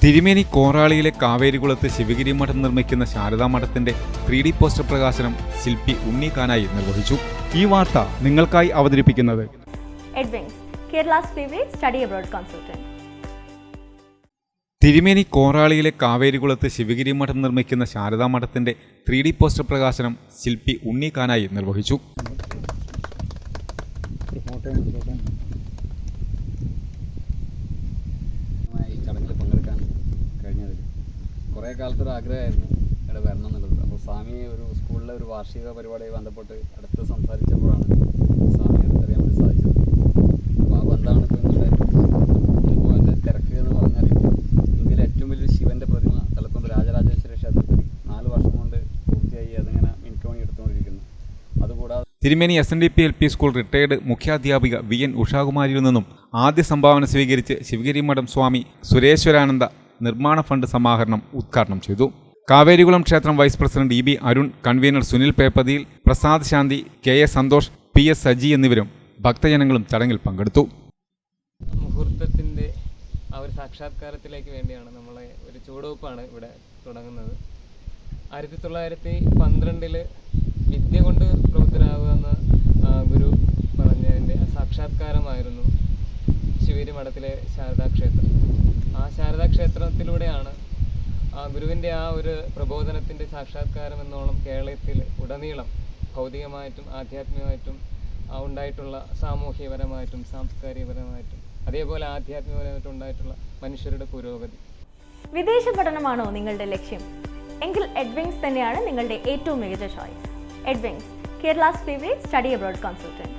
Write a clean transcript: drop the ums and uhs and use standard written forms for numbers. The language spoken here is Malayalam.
തിരുമേനി കോറാളിയിലെ കാവേരികുളത്ത് ശിവഗിരി മഠം നിർമ്മിക്കുന്ന ശാരദാ മഠത്തിന്റെ 3D പോസ്റ്റർ പ്രകാശനം ശില്പി ഉണ്ണിക്കാനായി നിർവഹിച്ചു. ഈ വാർത്ത നിങ്ങൾക്കായി അവതരിപ്പിക്കുന്നത് തിരുമേനി കോറാളിയിലെ കാവേരികുളത്ത് ശിവഗിരി മഠം നിർമ്മിക്കുന്ന ശാരദാ മഠത്തിന്റെ 3D പോസ്റ്റർ പ്രകാശനം ശില്പി ഉണ്ണിക്കാനായി നിർവഹിച്ചു. കുറേ കാലത്തൊരു ആഗ്രഹമായിരുന്നു ഇവിടെ വരണം എന്നുള്ളത്. അപ്പോൾ സ്വാമി ഒരു സ്കൂളിലെ ഒരു വാർഷിക പരിപാടിയായി ബന്ധപ്പെട്ട് അടുത്ത് സംസാരിച്ചപ്പോഴാണ് സ്വാമി അടുത്തറിയാൻ വേണ്ടി സാധിച്ചത്. അപ്പോൾ ആ ബന്ധമാണ് ഇപ്പോൾ നിങ്ങളുടെ ഇതിൻ്റെ തിരക്ക് എന്ന് പറഞ്ഞാൽ ഇന്ത്യയിലെ ഏറ്റവും വലിയൊരു ശിവൻ്റെ പ്രതിമ തലപ്പുറം രാജരാജേശ്വര ക്ഷേത്രത്തിൽ 4 വർഷം കൊണ്ട് പൂർത്തിയായി അതിങ്ങനെ മിനിക്കോണി എടുത്തുകൊണ്ടിരിക്കുന്നു. അതുകൂടാതെ തിരുമേനി SNDP LP സ്കൂൾ റിട്ടയർഡ് മുഖ്യാധ്യാപിക VN ഉഷാകുമാരിയിൽ നിന്നും ആദ്യ സംഭാവന സ്വീകരിച്ച് ശിവഗിരി മഠം സ്വാമി സുരേശ്വരാനന്ദ നിർമ്മാണ ഫണ്ട് സമാഹരണം ഉദ്ഘാടനം ചെയ്തു. കാവേരികുളം ക്ഷേത്രം vice president EB Arun, convener Sunil പേപ്പതിയിൽ, പ്രസാദ് ശാന്തി, KA സന്തോഷ്, PS സജി എന്നിവരും ഭക്തജനങ്ങളും ചടങ്ങിൽ പങ്കെടുത്തു. മുഹൂർത്തത്തിൻ്റെ ആ ഒരു സാക്ഷാത്കാരത്തിലേക്ക് വേണ്ടിയാണ് നമ്മളെ ഒരു ചുവടുവെപ്പാണ് ഇവിടെ തുടങ്ങുന്നത്. 1912 വിദ്യ കൊണ്ട് പ്രബുദ്ധരാകുമെന്ന് ഗുരു പറഞ്ഞതിൻ്റെ സാക്ഷാത്കാരമായിരുന്നു ശിവഗിരി മഠത്തിലെ ശാരദാക്ഷേത്രം. ആ ശാരദാക്ഷേത്രത്തിലൂടെയാണ് ആ ഗുരുവിൻ്റെ ആ ഒരു പ്രബോധനത്തിൻ്റെ സാക്ഷാത്കാരം എന്നോണം കേരളത്തിൽ ഉടനീളം ഭൗതികമായിട്ടും ആധ്യാത്മികമായിട്ടും ഉണ്ടായിട്ടുള്ള സാമൂഹ്യപരമായിട്ടും സാംസ്കാരികപരമായിട്ടും അതേപോലെ ആധ്യാത്മികപരമായിട്ടും ഉണ്ടായിട്ടുള്ള മനുഷ്യരുടെ പുരോഗതി. വിദേശ പഠനമാണോ നിങ്ങളുടെ ലക്ഷ്യം? എങ്കിൽ എഡ്വിങ്സ് തന്നെയാണ് നിങ്ങളുടെ ഏറ്റവും മികച്ച choice. Edwings, Kerala's favourite study abroad consultant.